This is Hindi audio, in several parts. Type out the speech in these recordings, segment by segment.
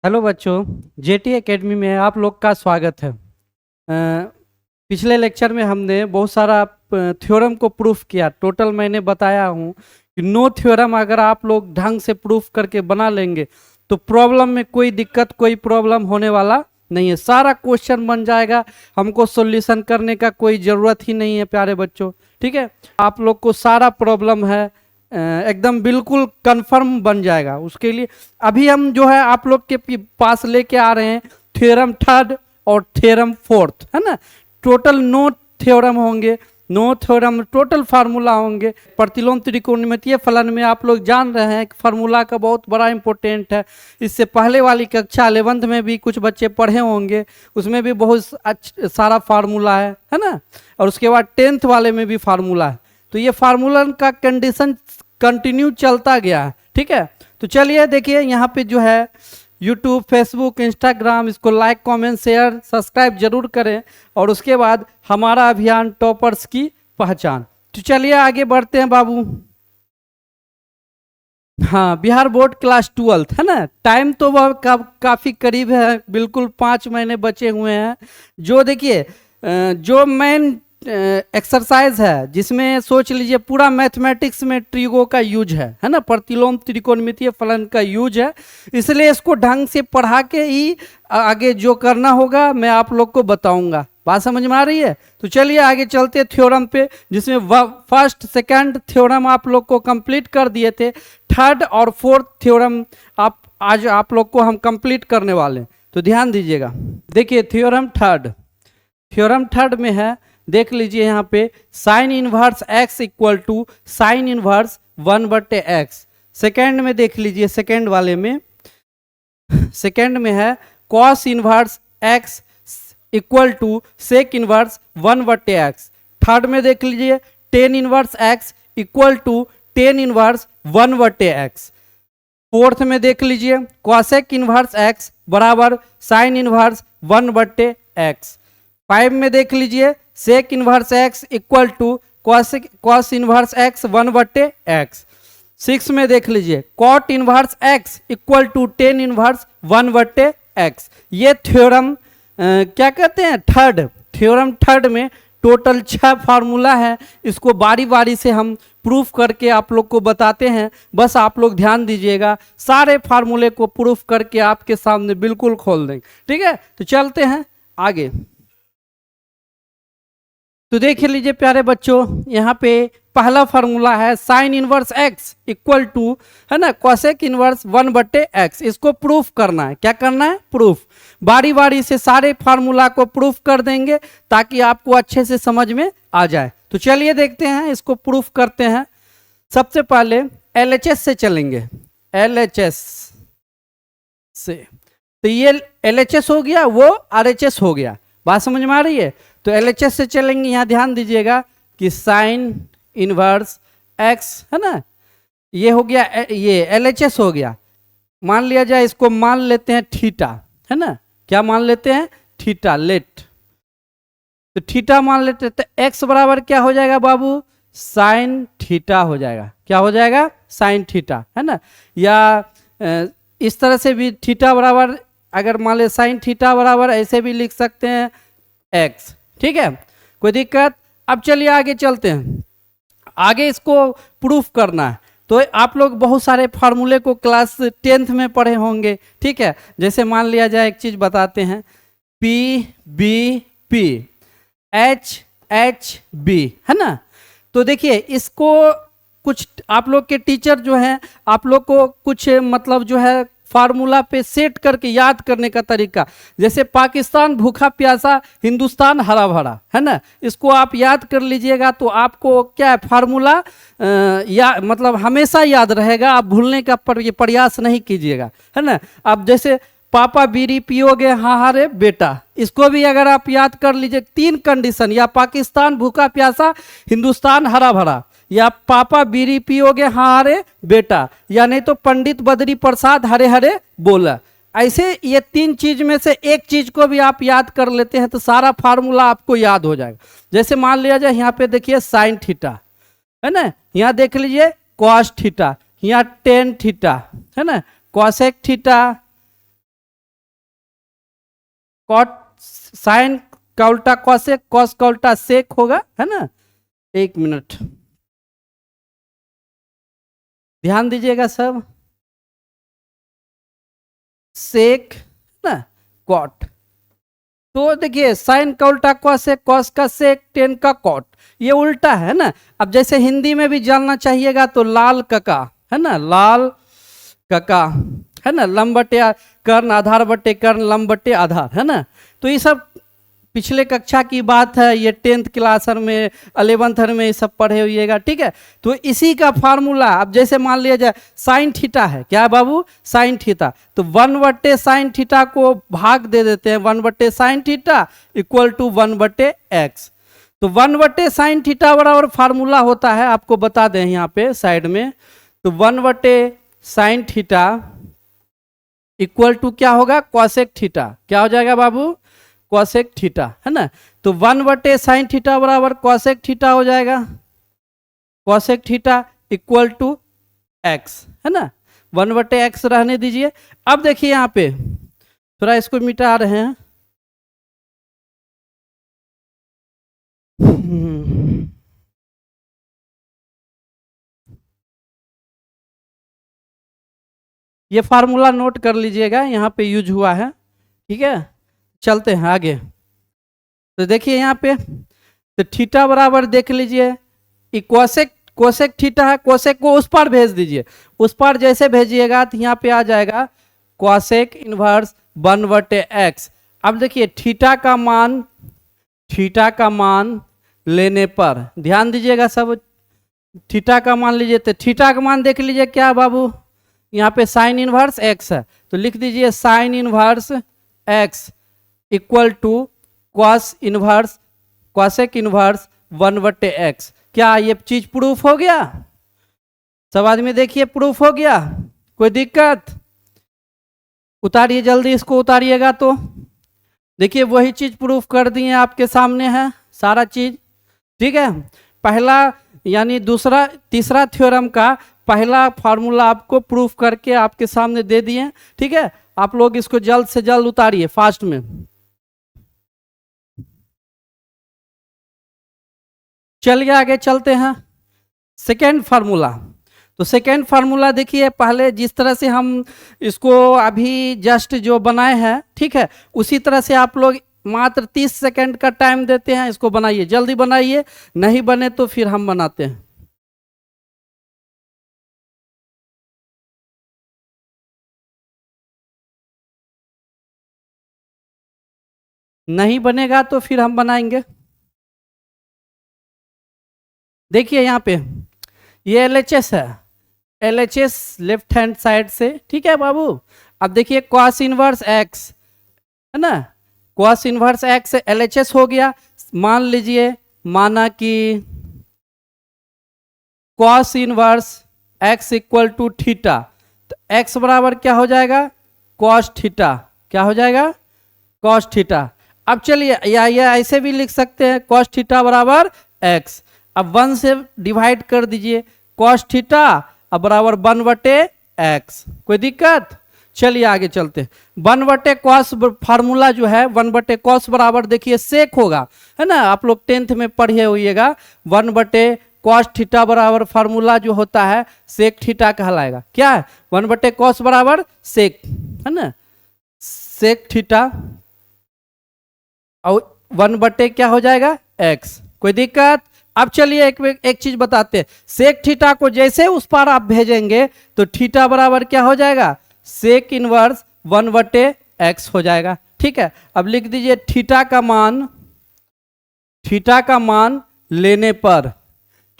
हेलो बच्चों, जेटी एकेडमी में आप लोग का स्वागत है। पिछले लेक्चर में हमने बहुत सारा थ्योरम को प्रूफ किया। टोटल मैंने बताया हूँ कि नो थ्योरम अगर आप लोग ढंग से प्रूफ करके बना लेंगे तो प्रॉब्लम में कोई दिक्कत कोई प्रॉब्लम होने वाला नहीं है। सारा क्वेश्चन बन जाएगा, हमको सॉल्यूशन करने का कोई ज़रूरत ही नहीं है प्यारे बच्चों। ठीक है, आप लोग को सारा प्रॉब्लम है एकदम बिल्कुल कंफर्म बन जाएगा। उसके लिए अभी हम जो है आप लोग के पास लेके आ रहे हैं थ्योरम थर्ड और थ्योरम फोर्थ, है ना। टोटल 9 थ्योरम होंगे, 9 थ्योरम टोटल फार्मूला होंगे। प्रतिलोम त्रिकोणमितीय फलन में आप लोग जान रहे हैं कि फार्मूला का बहुत बड़ा इंपॉर्टेंट है। इससे पहले वाली कक्षा 11th में भी कुछ बच्चे पढ़े होंगे, उसमें भी बहुत सारा फार्मूला है ना। और उसके बाद 10th वाले में भी फार्मूला है। तो ये फार्मूला का कंडीशन कंटिन्यू चलता गया है। ठीक है, तो चलिए देखिए यहाँ पे जो है यूट्यूब, फेसबुक, इंस्टाग्राम, इसको लाइक, कमेंट, शेयर, सब्सक्राइब जरूर करें। और उसके बाद हमारा अभियान टॉपर्स की पहचान। तो चलिए आगे बढ़ते हैं बाबू। हाँ, बिहार बोर्ड क्लास 12th है ना। टाइम तो वह काफ़ी करीब है, बिल्कुल 5 महीने बचे हुए हैं। जो देखिए जो मेन एक्सरसाइज है जिसमें सोच लीजिए पूरा मैथमेटिक्स में ट्रिगो का यूज है ना, प्रतिलोम त्रिकोणमितीय फलन का यूज है। इसलिए इसको ढंग से पढ़ा के ही आगे जो करना होगा मैं आप लोग को बताऊंगा। बात समझ में आ रही है? तो चलिए आगे चलते थ्योरम पे, जिसमें फर्स्ट सेकंड थ्योरम आप लोग को कंप्लीट कर दिए थे। थर्ड और फोर्थ थ्योरम आज आप लोग को हम कंप्लीट करने वाले हैं, तो ध्यान दीजिएगा। देखिए थ्योरम थर्ड में है, देख लीजिए यहाँ पे sine inverse x equal to sine inverse 1/x। Second में देख लीजिए, सेकेंड वाले में सेकेंड में है cos inverse x equal to sec inverse 1/x। Third में देख लीजिए tan inverse x equal to tan inverse 1/x। Fourth में देख लीजिए कॉसेक इनवर्स एक्स बराबर साइन इनवर्स 1/x। 5 में देख लीजिए sec inverse x equal to cos inverse x 1/x। 6 में देख लीजिए cot inverse x equal to tan inverse 1/x। ये थ्योरम क्या कहते हैं, थ्योरम थर्ड में टोटल 6 फार्मूला है। इसको बारी बारी से हम प्रूफ करके आप लोग को बताते हैं, बस आप लोग ध्यान दीजिएगा। सारे फार्मूले को प्रूफ करके आपके सामने बिल्कुल खोल देंगे। ठीक है, तो चलते हैं आगे। तो देख लीजिए प्यारे बच्चों, यहाँ पे पहला फार्मूला है sine inverse x equal to, है ना, कॉसेक इनवर्स 1/x। इसको प्रूफ करना है। क्या करना है? प्रूफ। बारी बारी से सारे फार्मूला को प्रूफ कर देंगे ताकि आपको अच्छे से समझ में आ जाए। तो चलिए देखते हैं, इसको प्रूफ करते हैं। सबसे पहले LHS से चलेंगे, LHS से। तो ये LHS हो गया, वो RHS हो गया। बात समझ में आ रही है? तो LHS से चलेंगे। यहाँ ध्यान दीजिएगा कि साइन इनवर्स एक्स, है ना, ये हो गया, ये LHS हो गया। मान लिया जाए, इसको मान लेते हैं थीटा, है ना। क्या मान लेते हैं? थीटा। लेट, तो थीटा मान लेते हैं। तो एक्स बराबर क्या हो जाएगा बाबू? साइन थीटा हो जाएगा। क्या हो जाएगा? साइन थीटा, है ना। या इस तरह से भी थीटा बराबर, अगर मान ले साइन थीटा बराबर ऐसे भी लिख सकते हैं एक्स। ठीक है, कोई दिक्कत? अब चलिए आगे चलते हैं। आगे इसको प्रूफ करना है। तो आप लोग बहुत सारे फार्मूले को क्लास 10th में पढ़े होंगे। ठीक है, जैसे मान लिया जाए, एक चीज बताते हैं, PBP HHB, है ना। तो देखिए इसको कुछ आप लोग के टीचर जो हैं, आप लोग को कुछ मतलब जो है फार्मूला पे सेट करके याद करने का तरीका, जैसे पाकिस्तान भूखा प्यासा, हिंदुस्तान हरा भरा, है ना। इसको आप याद कर लीजिएगा तो आपको क्या फार्मूला या मतलब हमेशा याद रहेगा। आप भूलने का प्रयास नहीं कीजिएगा, है ना। अब जैसे पापा बीड़ी पियोगे हाँ हरे बेटा, इसको भी अगर आप याद कर लीजिए, 3 कंडीशन, या पाकिस्तान भूखा प्यासा, हिंदुस्तान हरा भरा, या पापा बीड़ी पियोगे हाँ हरे बेटा, या नहीं तो पंडित बद्री प्रसाद हरे हरे बोला। ऐसे ये 3 चीज में से एक चीज को भी आप याद कर लेते हैं तो सारा फार्मूला आपको याद हो जाएगा। जैसे मान लिया जाए, यहाँ पे देखिए साइन थीटा, है ना, यहाँ देख लीजिए कॉस थीटा, यहाँ टेन थीटा, है ना, कॉसेक थीटा, कॉट साइन का उल्टा कॉसेक, कॉस का उल्टा सेक होगा, है ना। एक मिनट ध्यान दीजिएगा सब। सेक ना कॉट, तो देखिए साइन का उल्टा कॉस है, कॉस का सेक, टेन का कॉट, ये उल्टा है ना। अब जैसे हिंदी में भी जानना चाहिएगा तो लाल कका, है ना, लाल कका, है ना, लंब बटे कर्ण, आधार बटे कर्ण, लंब बटे आधार, है ना। तो ये सब पिछले कक्षा की बात है, ये 10th क्लास में 11th में ये सब पढ़े हुइएगा, ठीक है। तो इसी का फार्मूला, अब जैसे मान लिया जाए साइन थीटा है, क्या है बाबू, साइन थीटा, तो 1 साइन थीटा को भाग दे देते हैं, 1 sine theta equal to 1/x। तो 1 साइन थीटा बराबर फार्मूला होता है, आपको बता दें यहाँ पे साइड में, तो 1 साइन थीटा इक्वल टू क्या होगा, कॉसेक थीटा, क्या हो जाएगा बाबू, कॉसेक थीटा, है ना। तो 1 साइन थीटा बराबर कॉसेक थीटा हो जाएगा, cosec theta equal to x, है ना, 1/x रहने दीजिए। अब देखिए यहाँ पे थोड़ा इसको मिटा रहे हैं, ये फार्मूला नोट कर लीजिएगा, यहाँ पे यूज हुआ है, ठीक है। चलते हैं आगे, तो देखिए यहाँ पे, तो थीटा बराबर देख लीजिए, कोसेक, कोसेक थीटा है, कोसेक को उस पार भेज दीजिए, उस पार जैसे भेजिएगा तो यहाँ पे आ जाएगा कोसेक इनवर्स 1/x। अब देखिए थीटा का मान, थीटा का मान लेने पर ध्यान दीजिएगा सब, थीटा का मान लीजिए, तो थीटा का मान देख लीजिए क्या बाबू, यहाँ पे साइन इनवर्स x है, तो लिख दीजिए sine inverse x equal to cos inverse, cosec inverse 1/x। क्या ये चीज प्रूफ हो गया, सब आदमी देखिए प्रूफ हो गया, कोई दिक्कत, उतारिए जल्दी इसको, उतारिएगा तो देखिए वही चीज प्रूफ कर दिए, आपके सामने है सारा चीज, ठीक है। पहला यानी दूसरा तीसरा थ्योरम का पहला फार्मूला आपको प्रूफ करके आपके सामने दे दिए, ठीक है। आप लोग इसको जल्द से जल्द उतारिए फास्ट में। चलिए आगे चलते हैं, सेकेंड फार्मूला। तो सेकेंड फार्मूला देखिए, पहले जिस तरह से हम इसको अभी जस्ट जो बनाए हैं, ठीक है, उसी तरह से आप लोग मात्र 30 सेकेंड का टाइम देते हैं, इसको बनाइए, जल्दी बनाइए, नहीं बने तो फिर हम बनाते हैं। नहीं बनेगा तो फिर हम बनाएंगे। देखिए यहाँ पे ये LHS है, LHS लेफ्ट हैंड साइड से, ठीक है बाबू। अब देखिए कॉस इनवर्स x, है ना, कॉस इनवर्स x LHS हो गया। मान लीजिए, माना कि cos inverse x equal to theta, तो x बराबर क्या हो जाएगा, कॉस थीटा, क्या हो जाएगा, कॉस थीटा। अब चलिए या ऐसे भी लिख सकते हैं, कॉस थीटा बराबर x। अब 1 से डिवाइड कर दीजिए, कॉस थीटा अब बराबर 1/x, कोई दिक्कत। चलिए आगे चलते हैं, 1/cos फार्मूला जो है 1/cos बराबर देखिए सेक होगा, है ना, आप लोग 10th में पढ़े होइएगा, 1/cos थीटा बराबर फार्मूला जो होता है सेक थीटा कहलाएगा, क्या है, 1/cos बराबर सेक, है ना, सेक थीटा, और 1 क्या हो जाएगा x, कोई दिक्कत। अब चलिए एक चीज बताते हैं, सेक थीटा को जैसे उस पार आप भेजेंगे तो थीटा बराबर क्या हो जाएगा, सेक इनवर्स 1/x हो जाएगा, ठीक है। अब लिख दीजिए थीटा का मान, थीटा का मान लेने पर,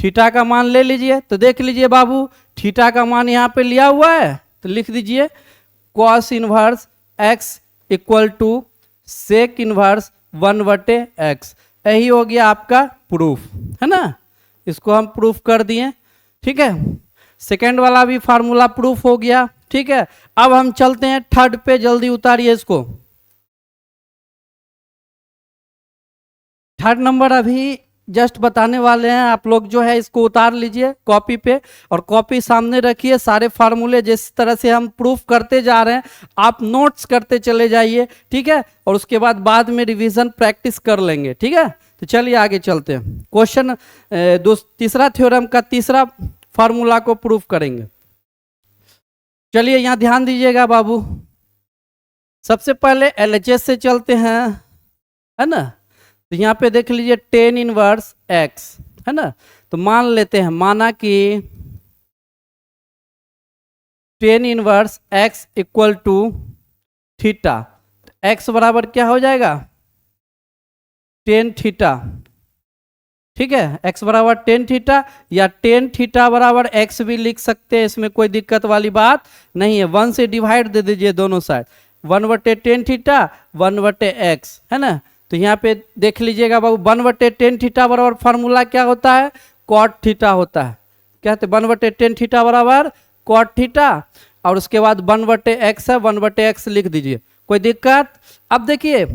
थीटा का मान ले लीजिए, तो देख लीजिए बाबू थीटा का मान यहाँ पे लिया हुआ है, तो लिख दीजिए cos inverse x equal to sec inverse 1/x। यही हो गया आपका प्रूफ, है ना, इसको हम प्रूफ कर दिए, ठीक है। सेकेंड वाला भी फार्मूला प्रूफ हो गया, ठीक है। अब हम चलते हैं थर्ड पे, जल्दी उतारिए इसको। थर्ड नंबर अभी जस्ट बताने वाले हैं, आप लोग जो है इसको उतार लीजिए कॉपी पे और कॉपी सामने रखिए। सारे फार्मूले जिस तरह से हम प्रूफ करते जा रहे हैं आप नोट्स करते चले जाइए, ठीक है, और उसके बाद में रिवीजन प्रैक्टिस कर लेंगे, ठीक है। तो चलिए आगे चलते हैं। क्वेश्चन तीसरा थ्योरम का तीसरा फार्मूला को प्रूफ करेंगे। चलिए यहाँ ध्यान दीजिएगा बाबू, सबसे पहले एलएचएस से चलते हैं, है ना। तो यहाँ पे देख लीजिए टेन इनवर्स एक्स, है ना। तो मान लेते हैं, माना कि tan inverse x equal to theta, x बराबर क्या हो जाएगा, टेन थीटा, ठीक है। एक्स बराबर टेन थीटा या टेन थीटा बराबर एक्स भी लिख सकते हैं, इसमें कोई दिक्कत वाली बात नहीं है। 1 से डिवाइड दे दीजिए दोनों साइड, 1/10 थीटा 1/x, है ना। तो यहाँ पे देख लीजिएगा बाबू 1/10 थीटा बराबर फार्मूला क्या होता है, कॉट थीटा होता है। क्या होता है, 1/10 थीटा बराबर कॉट थीटा, और उसके बाद 1/x है, 1/x लिख दीजिए, कोई दिक्कत। अब देखिए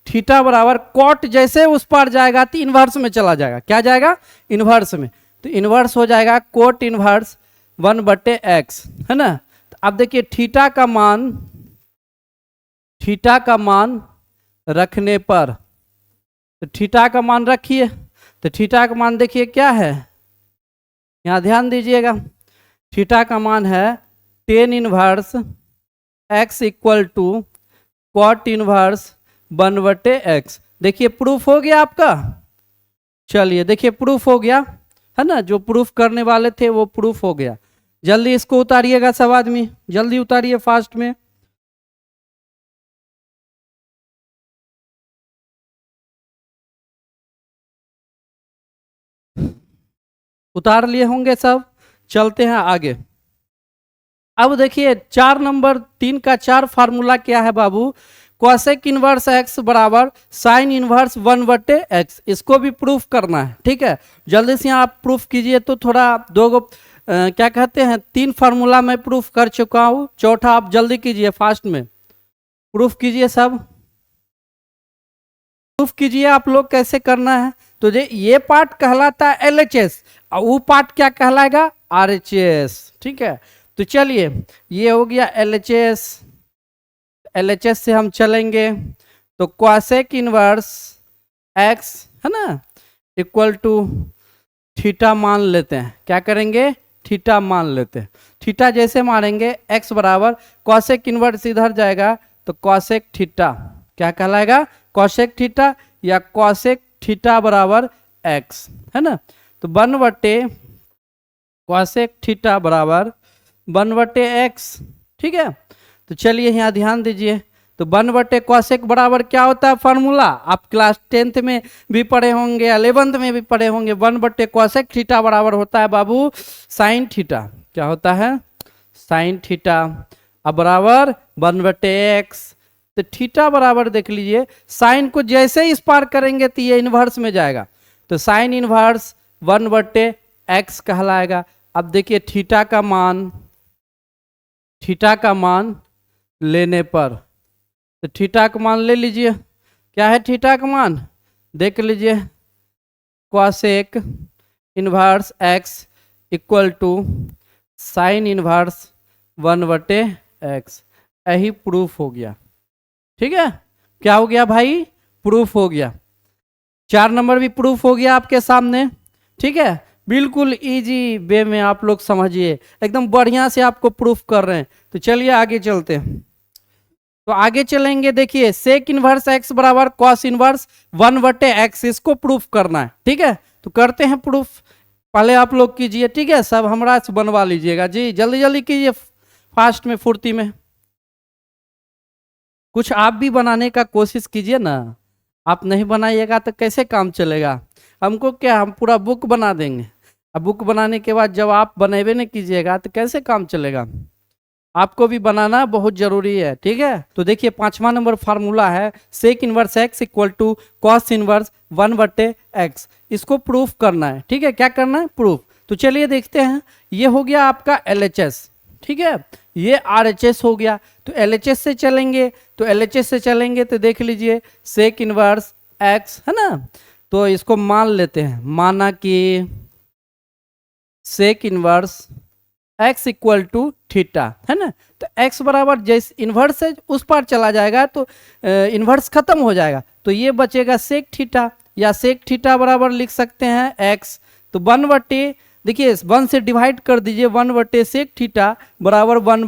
थीटा बराबर कॉट जैसे उस पर जाएगा तो इन्वर्स में चला जाएगा, क्या जाएगा, इन्वर्स में। तो इन्वर्स हो जाएगा कोट इन्वर्स 1/x, है ना। तो अब देखिए थीटा का मान रखने पर, तो थीटा का मान रखिए, तो थीटा का मान देखिए क्या है, यहाँ ध्यान दीजिएगा, थीटा का मान है tan inverse x equal to cot inverse 1/x। देखिए प्रूफ हो गया आपका। चलिए देखिए प्रूफ हो गया, है ना, जो प्रूफ करने वाले थे वो प्रूफ हो गया। जल्दी इसको उतारिएगा सब आदमी, जल्दी उतारिए फास्ट में। उतार लिए होंगे सब, चलते हैं आगे। अब देखिए 4 नंबर 3 का 4 फार्मूला क्या है बाबू, कॉसेक इनवर्स एक्स बराबर साइन इनवर्स 1/x, इसको भी प्रूफ करना है, ठीक है। जल्दी से यहाँ आप प्रूफ कीजिए। तो थोड़ा क्या कहते हैं, 3 फार्मूला मैं प्रूफ कर चुका हूँ, चौथा आप जल्दी कीजिए, फास्ट में प्रूफ कीजिए सब, प्रूफ कीजिए आप लोग कैसे करना है। तो ये पार्ट कहलाता है एलएचएस और वो पार्ट क्या कहलाएगा, आरएचएस, ठीक है। तो चलिए ये हो गया एलएचएस, एलएचएस से हम चलेंगे तो कॉसेक इनवर्स एक्स, है ना, इक्वल टू थीटा मान लेते हैं। क्या करेंगे, थीटा मान लेते हैं। थीटा जैसे मारेंगे एक्स बराबर कॉसेक इनवर्स इधर जाएगा तो कॉसेक थीटा, क्या कहलाएगा, कॉसेक थीटा या कॉसेक थीटा बराबर एक्स, है ना। तो 1/, कॉसेक थीटा बराबर 1/x, ठीक है। तो चलिए यहाँ ध्यान दीजिए, तो 1/, कॉसेक बराबर क्या होता है फार्मूला, आप क्लास 10th में भी पढ़े होंगे, 11th में भी पढ़े होंगे। 1/, कॉसेक थीटा बराबर होता है बाबू साइन थीटा, क्या होता है, साइन थीटा, अब बराबर 1/x। तो थीटा बराबर देख लीजिए, साइन को जैसे इस पार करेंगे तो ये इन्वर्स में जाएगा, तो साइन इन्वर्स 1/x कहलाएगा। अब देखिए थीटा का मान लेने पर, तो थीटा का मान ले लीजिए, क्या है थीटा का मान, देख लीजिए cosec inverse x equal to sine inverse 1/x, यही प्रूफ हो गया, ठीक है। क्या हो गया भाई, प्रूफ हो गया। 4 नंबर भी प्रूफ हो गया आपके सामने, ठीक है। बिल्कुल इजी वे में आप लोग समझिए, एकदम बढ़िया से आपको प्रूफ कर रहे हैं। तो चलिए आगे चलते हैं। तो आगे चलेंगे, देखिए सेक इनवर्स एक्स बराबर कॉस इनवर्स 1/x, इसको प्रूफ करना है, ठीक है। तो करते हैं प्रूफ, पहले आप लोग कीजिए, ठीक है, सब हमरा से बनवा लीजिएगा जी, जल्दी जल्दी कीजिए, फास्ट में, फुर्ती में। कुछ आप भी बनाने का कोशिश कीजिए ना, आप नहीं बनाइएगा तो कैसे काम चलेगा। हमको क्या, हम पूरा बुक बना देंगे, अब बुक बनाने के बाद जब आप बनेबे नहीं कीजिएगा तो कैसे काम चलेगा। आपको भी बनाना बहुत जरूरी है, ठीक है। तो देखिए 5वां नंबर फार्मूला है sec inverse x equal to cos inverse 1/x, इसको प्रूफ करना है, ठीक है। क्या करना है, प्रूफ। तो चलिए देखते हैं, ये हो गया आपका एलएचएस, ठीक है, ये आरएचएस हो गया। तो एलएचएस से चलेंगे, तो एलएचएस से चलेंगे तो देख लीजिए सेक इनवर्स एक्स, है ना, तो इसको मान लेते हैं, माना कि sec inverse x equal to theta, है ना। तो x बराबर जैसे इन्वर्स है उस पर चला जाएगा तो इन्वर्स खत्म हो जाएगा, तो ये बचेगा सेक थीटा, या सेक थीटा बराबर लिख सकते हैं x। तो 1/, देखिए 1 से डिवाइड कर दीजिए, 1/, सेक थीटा बराबर 1/,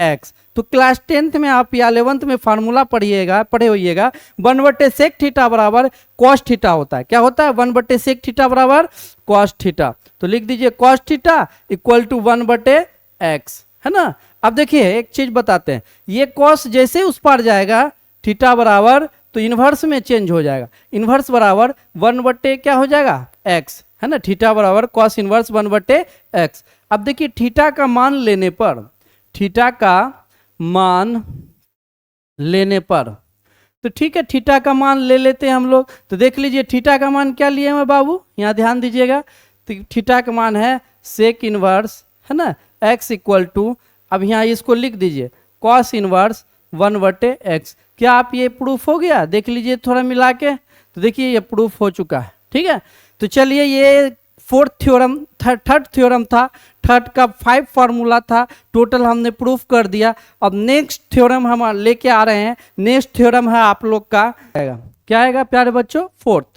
x। तो क्लास 10th में आप या 11th में फार्मूला पढ़े होइएगा, 1/, सेक थीटा बराबर कॉस थीटा होता है। क्या होता है? 1/, सेक थीटा बराबर कॉस थीटा। तो लिख दीजिए cos theta equal to 1/, x, है ना। अब देखिए एक चीज बताते हैं, ये कॉस जैसे उस पार जाएगा थीटा बराबर, तो इन्वर्स में चेंज हो जाएगा, इन्वर्स बराबर 1/, क्या हो जाएगा? x, है ना। थीटा बराबर कॉस इन्वर्स 1/, x। अब देखिए थीटा का मान लेने पर, थीटा का मान लेने पर, तो ठीक है थीटा का मान ले लेते हैं हम लोग। तो देख लीजिए थीटा का मान क्या लिए हैं बाबू, यहाँ ध्यान दीजिएगा। तो थीटा का मान है सेक इनवर्स, है ना, x इक्वल टू, अब यहाँ इसको लिख दीजिए कॉस इनवर्स 1/, x। क्या आप ये प्रूफ हो गया? देख लीजिए थोड़ा मिला के, तो देखिए ये प्रूफ हो चुका है, ठीक है। तो चलिए ये फोर्थ थ्योरम थर्ड थ्योरम था, थर्ड का 5 फार्मूला था, टोटल हमने प्रूफ कर दिया। अब नेक्स्ट थ्योरम हम लेके आ रहे हैं। नेक्स्ट थ्योरम है आप लोग का आएगा, क्या आएगा प्यारे बच्चों? फोर्थ,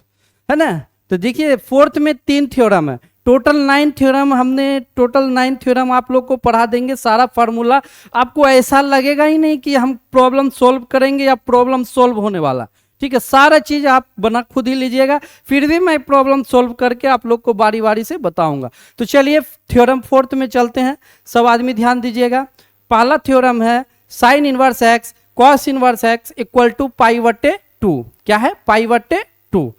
है ना। तो देखिए फोर्थ में 3 थ्योरम है, टोटल 9 थ्योरम हमने, टोटल 9 थ्योरम आप लोग को पढ़ा देंगे सारा फार्मूला। आपको ऐसा लगेगा ही नहीं कि हम प्रॉब्लम सोल्व करेंगे या प्रॉब्लम सोल्व होने वाला, ठीक है। सारा चीज आप बना खुद ही लीजिएगा, फिर भी मैं प्रॉब्लम सोल्व करके आप लोग को बारी बारी से बताऊंगा। तो चलिए थ्योरम फोर्थ में चलते हैं, सब आदमी ध्यान दीजिएगा। पहला थ्योरम है sine inverse X cos inverse x equal to π/2, क्या है? π/2।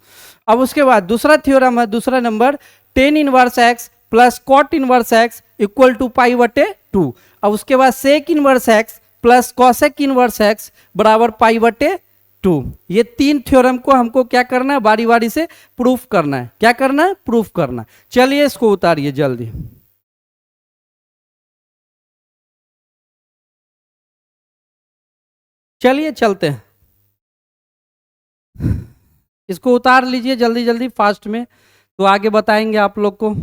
अब उसके बाद दूसरा थ्योरम है, दूसरा number tan inverse x plus cot inverse x equal to π/2। अब उसके बाद sec inverse x plus cosec inverse x बराबर π/2। ये 3 थ्योरम को हमको क्या करना है? बारी बारी से प्रूफ करना है। क्या करना है? प्रूफ करना है। चलिए इसको उतारिए जल्दी। चलिए चलते हैं, इसको उतार लीजिए जल्दी जल्दी फास्ट में, तो आगे बताएंगे आप लोग को।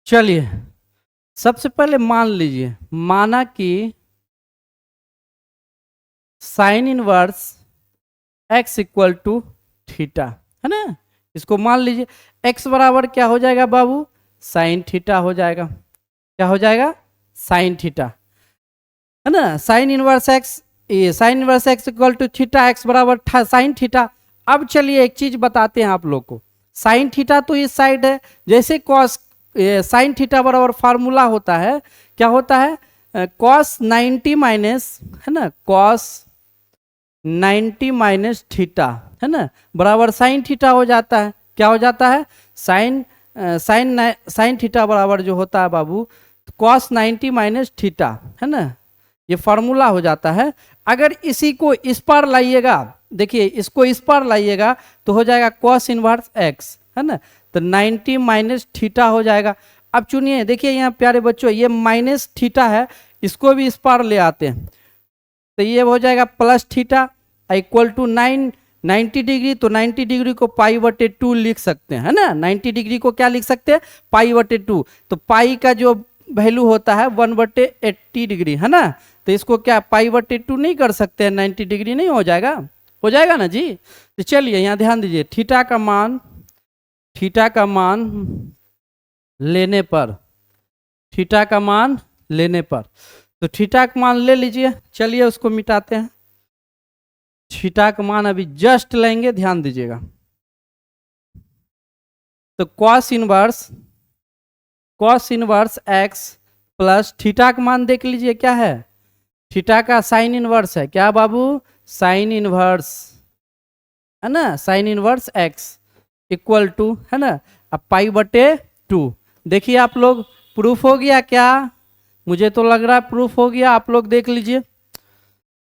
चलिए सबसे पहले मान लीजिए, माना कि sine inverse x equal to theta, है ना। इसको मान लीजिए x बराबर क्या हो जाएगा बाबू? साइन थीटा हो जाएगा। क्या हो जाएगा? साइन थीटा, है ना। साइन इनवर्स x, ये sine inverse x equal to theta, x बराबर साइन थीटा। अब चलिए एक चीज बताते हैं आप लोग को, साइन थीटा तो इस साइड है, जैसे कॉस साइन थीटा बराबर फार्मूला होता है, क्या होता है? कॉस 90 माइनस, है ना, कॉस 90 माइनस थीटा, है ना, बराबर साइन थीटा हो जाता है। क्या हो जाता है? साइन थीटा बराबर जो होता है बाबू कॉस 90 माइनस थीटा, है ना, ये फार्मूला हो जाता है। अगर इसी को इस पर लाइएगा, देखिए इसको इस पर लाइएगा तो हो जाएगा कॉस इनवर्स एक्स, है ना। तो 90 माइनस थीटा हो जाएगा। अब चुनिए, देखिए यहाँ प्यारे बच्चों ये माइनस थीटा है, इसको भी इस पर ले आते हैं, तो ये हो जाएगा plus theta equal to 90 degree. तो 90 डिग्री को π/2 लिख सकते हैं, है ना। 90 डिग्री को क्या लिख सकते हैं? π/2। तो पाई का जो वैल्यू होता है 1/80 डिग्री, है ना। तो इसको क्या π/2 नहीं कर सकते हैं? 90 डिग्री नहीं हो जाएगा? हो जाएगा ना जी। तो चलिए यहाँ ध्यान दीजिए, थीटा का मान लेने पर, थीटा का मान लेने पर, तो थीटा का मान ले लीजिए। चलिए उसको मिटाते हैं। थीटा का मान अभी जस्ट लेंगे, ध्यान दीजिएगा। तो cos inverse x plus theta का मान देख लीजिए क्या है? थीटा का साइन इनवर्स है, क्या बाबू? साइन इनवर्स, है ना, sine inverse x equal to, है ना, अब π/2। देखिए आप लोग प्रूफ हो गया क्या? मुझे तो लग रहा है प्रूफ हो गया, आप लोग देख लीजिए।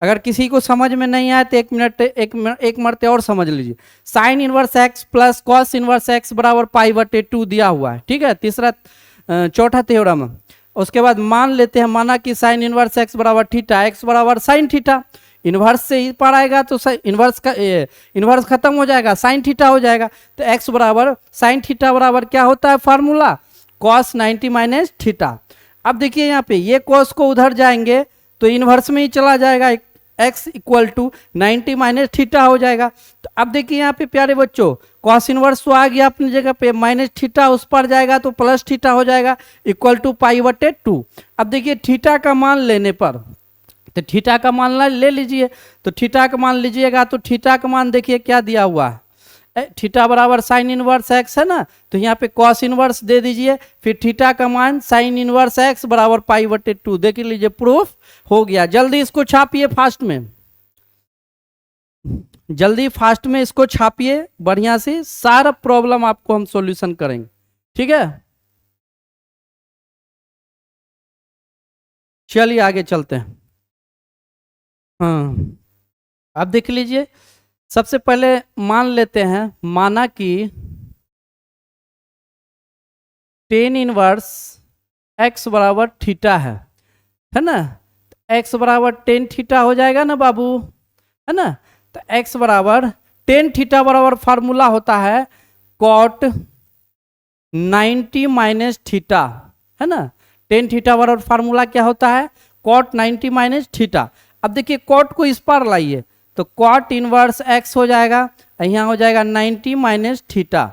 अगर किसी को समझ में नहीं आए तो एक मरते और समझ लीजिए। Sign inverse x plus cos inverse x बराबर पाई बटे 2 दिया हुआ है, ठीक है, तीसरा चौथा थ्योरम। उसके बाद मान लेते हैं, माना कि साइन इनवर्स एक्स बराबर थीटा, एक्स बराबर साइन थीटा, इनवर्स से ही पर आएगा तो इनवर्स खत्म हो जाएगा, साइन थीटा हो जाएगा। तो एक्स बराबर साइन थीटा बराबर क्या होता है फार्मूला, कॉस 90 माइनस थीटा। अब देखिए यहाँ पे ये कॉस को उधर जाएंगे तो इनवर्स में ही चला जाएगा, x equal to 90 minus theta हो जाएगा। तो अब देखिए यहाँ पे प्यारे बच्चों, कॉस इनवर्स तो आ गया अपनी जगह पे, माइनस थीटा उस पर जाएगा तो प्लस थीटा हो जाएगा, इक्वल टू पाई बटे 2। अब देखिए थीटा का मान लेने पर, तो थीटा का मान ले लीजिए, तो थीटा का मान लीजिएगा तो थीटा का मान देखिए क्या दिया हुआ है, थीटा बराबर साइन इनवर्स एक्स है ना, तो यहाँ पे कॉस इनवर्स दे दीजिए, फिर थीटा का मान साइन इनवर्स एक्स बराबर पाई बटे 2। देख लीजिए प्रूफ हो गया। जल्दी इसको छापिए फास्ट में, जल्दी फास्ट में इसको छापिए बढ़िया से, सारा प्रॉब्लम आपको हम सॉल्यूशन करेंगे, ठीक है। चलिए आगे चलते हैं। हाँ, अब देख लीजिए, सबसे पहले मान लेते हैं, माना कि टेन इनवर्स एक्स बराबर थीटा है ना, एक्स बराबर टेन थीटा हो जाएगा ना बाबू, है ना। तो एक्स बराबर टेन थीटा बराबर फार्मूला होता है कॉट 90 माइनस थीटा, है ना। टेन थीटा बराबर फार्मूला क्या होता है, कॉट 90 माइनस थीटा। अब देखिए कॉट को इस पर लाइए तो कॉट इनवर्स एक्स हो जाएगा, यहाँ हो जाएगा 90 माइनस थीटा,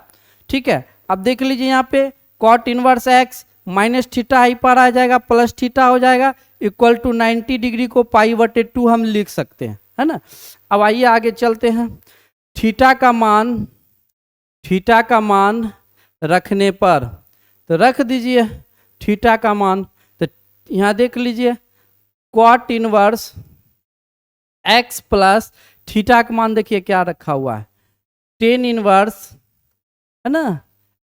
ठीक है। अब देख लीजिए यहाँ पे cot inverse X minus theta आई पर आ जाएगा, प्लस थीटा हो जाएगा, इक्वल टू 90 डिग्री को पाई बटे 2 हम लिख सकते हैं, है ना। अब आइए आगे चलते हैं। थीटा का मान रखने पर, तो रख दीजिए थीटा का मान, तो यहाँ देख लीजिए cot inverse x plus theta का मान देखिए क्या रखा हुआ है, टेन इनवर्स, है ना,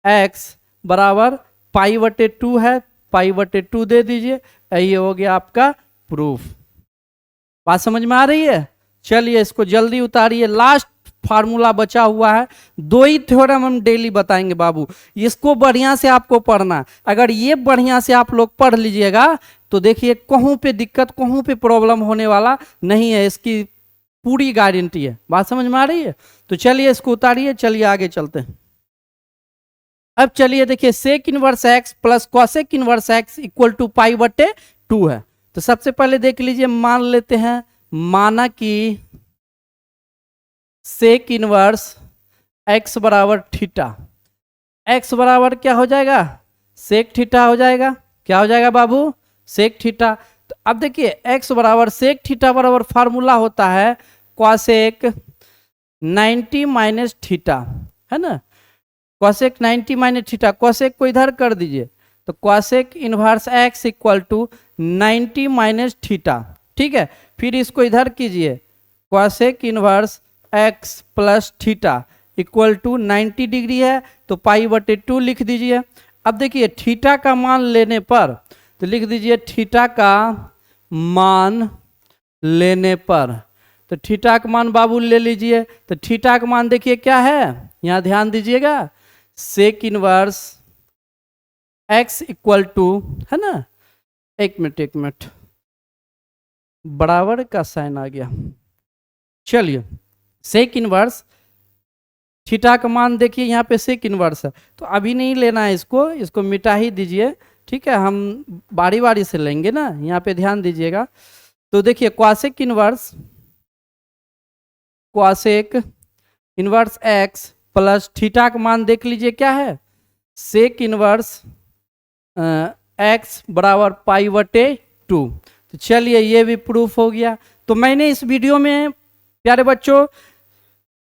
x बराबर पाई बटे 2 है, पाई बटे 2 दे दीजिए, ये हो गया आपका प्रूफ। बात समझ में आ रही है। चलिए इसको जल्दी उतारिए, लास्ट फार्मूला बचा हुआ है, 2 ही थ्योरम हम डेली बताएंगे बाबू, इसको बढ़िया से आपको पढ़ना। अगर ये बढ़िया से आप लोग पढ़ लीजिएगा तो देखिए कहूँ पे दिक्कत, कहूँ पे प्रॉब्लम होने वाला नहीं है, इसकी पूरी गारंटी है। बात समझ में आ रही है। तो चलिए इसको उतारिए, चलिए आगे चलते हैं। अब चलिए देखिए sec inverse x plus cosec inverse x equal to pi बटे 2 है। तो सबसे पहले देख लीजिए, मान लेते हैं, माना कि सेक इनवर्स एक्स बराबर थीटा, एक्स बराबर क्या हो जाएगा, सेक थीटा हो जाएगा, क्या हो जाएगा बाबू, सेक थीटा। तो अब देखिए एक्स बराबर सेक थीटा बराबर फार्मूला होता है कॉसेक 90 माइनस थीटा, है ना, कॉसेक 90 माइनस थीटा, कॉसेक को इधर कर दीजिए, तो cosec inverse x equal to 90 minus theta, ठीक है। फिर इसको इधर कीजिए, cosec inverse x plus theta equal to 90 degree है तो पाई बटे 2 लिख दीजिए। अब देखिए थीटा का मान लेने पर, तो लिख दीजिए थीटा का मान लेने पर, तो थीटा का मान बाबू ले लीजिए। तो थीटा का मान देखिए क्या है, यहाँ ध्यान दीजिएगा, sec inverse x equal to, है ना, एक मिनट बराबर का साइन आ गया। चलिए सेक इनवर्स थीटा का मान देखिए यहाँ पे सेक इनवर्स है, तो अभी नहीं लेना है इसको मिटा ही दीजिए, ठीक है, हम बारी बारी से लेंगे ना, यहाँ पे ध्यान दीजिएगा। तो देखिए cosec inverse x plus theta का मान देख लीजिए क्या है, सेक इनवर्स एक्स बराबर पाई बटे 2। तो चलिए ये भी प्रूफ हो गया। तो मैंने इस वीडियो में प्यारे बच्चों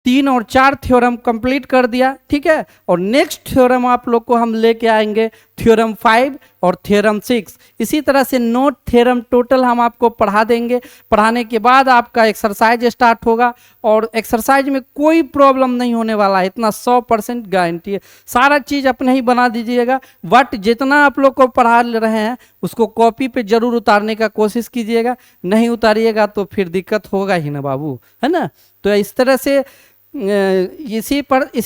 3 और 4 थ्योरम कंप्लीट कर दिया, ठीक है। और नेक्स्ट थ्योरम आप लोग को हम लेके आएंगे थ्योरम 5 और थ्योरम 6। इसी तरह से नोट थ्योरम टोटल हम आपको पढ़ा देंगे। पढ़ाने के बाद आपका एक्सरसाइज स्टार्ट होगा और एक्सरसाइज में कोई प्रॉब्लम नहीं होने वाला है, इतना 100% गारंटी है। सारा चीज़ अपने ही बना दीजिएगा, बट जितना आप लोग को पढ़ा रहे हैं उसको कॉपी पे जरूर उतारने का कोशिश कीजिएगा। नहीं उतारिएगा तो फिर दिक्कत होगा ही ना बाबू, है ना। तो इस तरह से इसी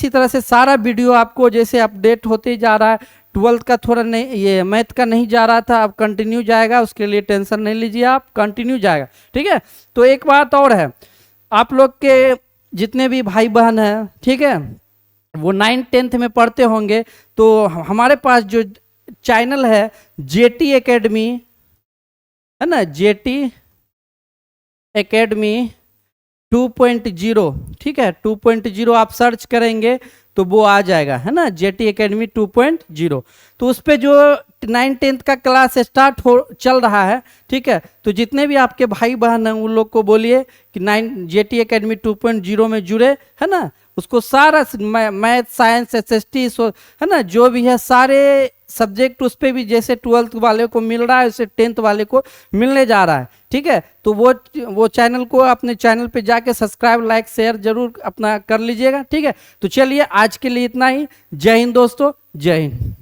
तरह से सारा वीडियो आपको जैसे अपडेट होते जा रहा है। 12th का थोड़ा नहीं, ये मैथ का नहीं जा रहा था, अब कंटिन्यू जाएगा, उसके लिए टेंशन नहीं लीजिए आप, कंटिन्यू जाएगा, ठीक है। तो एक बात और है, आप लोग के जितने भी भाई बहन हैं, ठीक है, वो 9th-10th में पढ़ते होंगे, तो हमारे पास जो चैनल है जेटी एकेडमी, है ना, जेटी एकेडमी 2.0, ठीक है, 2.0 आप सर्च करेंगे तो वो आ जाएगा, है ना, जेटी एकेडमी 2.0। तो उस पे जो 9th-10th का क्लास स्टार्ट हो चल रहा है, ठीक है। तो जितने भी आपके भाई बहन हैं उन लोग को बोलिए कि जेटी एकेडमी 2.0 में जुड़े, है ना। उसको सारा मैथ, साइंस, एसएसटी, है ना, जो भी है सारे सब्जेक्ट उस पर भी जैसे 12th वाले को मिल रहा है वैसे 10th वाले को मिलने जा रहा है, ठीक है। तो वो चैनल को अपने चैनल पे जाके सब्सक्राइब, लाइक, शेयर जरूर अपना कर लीजिएगा, ठीक है। तो चलिए आज के लिए इतना ही। जय हिंद दोस्तों, जय हिंद।